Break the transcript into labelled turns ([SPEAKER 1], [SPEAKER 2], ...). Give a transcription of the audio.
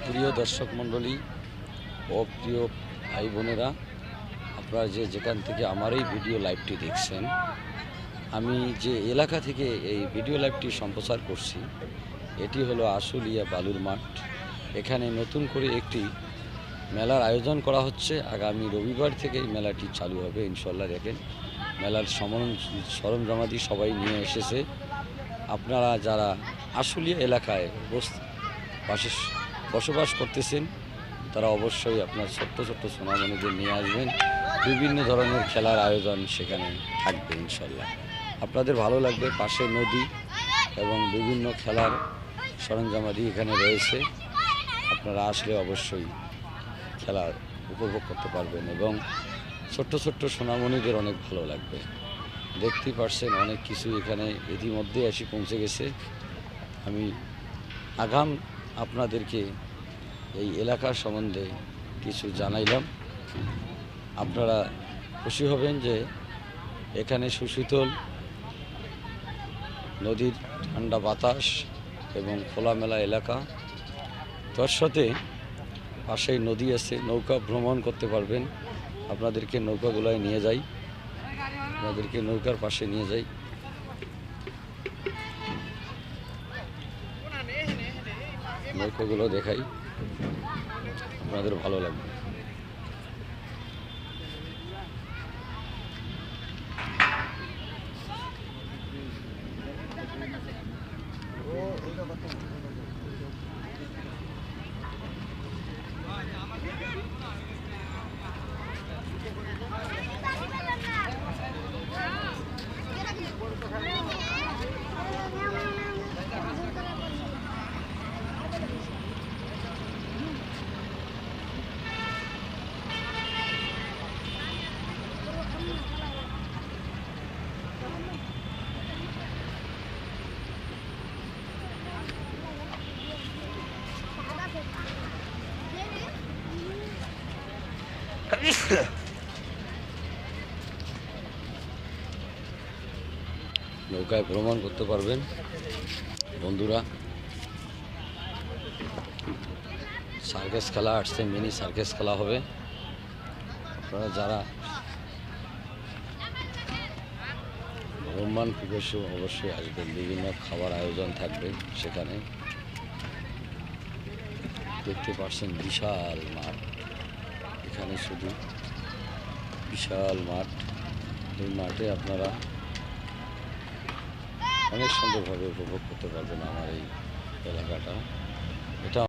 [SPEAKER 1] প্রিয় দর্শক মণ্ডলী ও প্রিয় ভাই বোনেরা, আপনারা যেখান থেকে আমার এই ভিডিও লাইভটি দেখছেন, আমি যে এলাকা থেকে এই ভিডিও লাইভটি সম্প্রচার করছি এটি হলো আশুলিয়া বালুর মাঠ। এখানে নতুন করে একটি মেলার আয়োজন করা হচ্ছে। আগামী রবিবার থেকে এই মেলাটি চালু হবে ইনশাল্লাহ। দেখেন মেলার সরঞ্জামাদি সবাই নিয়ে এসেছে। আপনারা যারা আশুলিয়া এলাকায় বসবাস করতেছেন তারা অবশ্যই আপনার ছোট্ট ছোট্ট সোনামণিদের নিয়ে আসবেন। বিভিন্ন ধরনের খেলার আয়োজন সেখানে থাকবে ইনশাল্লাহ। আপনাদের ভালো লাগবে। পাশে নদী এবং বিভিন্ন খেলার সরঞ্জামাদি এখানে রয়েছে। আপনারা আসলে অবশ্যই খেলা উপভোগ করতে পারবেন এবং ছোট্ট ছোট্ট সোনামণিদের অনেক ভালো লাগবে। দেখতেই পারছেন অনেক কিছু এখানে ইতিমধ্যে এসে পৌঁছে গেছে। আমি আগাম আপনাদেরকে এই এলাকার সম্বন্ধে কিছু জানাইলাম। আপনারা খুশি হবেন যে এখানে সুশীতল নদীর ঠান্ডা বাতাস এবং খোলামেলা এলাকা, তার সাথে পাশেই নদী আছে, নৌকা ভ্রমণ করতে পারবেন। আপনাদেরকে নৌকাগুলোয় নিয়ে যাই, আপনাদেরকে নৌকার পাশে নিয়ে যাই। নৌকাগুলো দেখাই, আপনাদের ভালো লাগবে। নৌকায় ভ্রমণ করতে পারবেন বন্ধুরা। সার্কাস খেলা আসছে, মিনি সার্কাস খেলা হবে। আপনারা যারা ভ্রমণ পিপাসু অবশ্যই আসবেন। বিভিন্ন খাবার আয়োজন থাকবে সেখানে। দেখতে পাচ্ছেন বিশাল মাঠ, এখানে শুধু বিশাল মাঠ। এই মাঠে আপনারা অনেক সুন্দরভাবে উপভোগ করতে পারবেন আমার এই এলাকাটা। এটা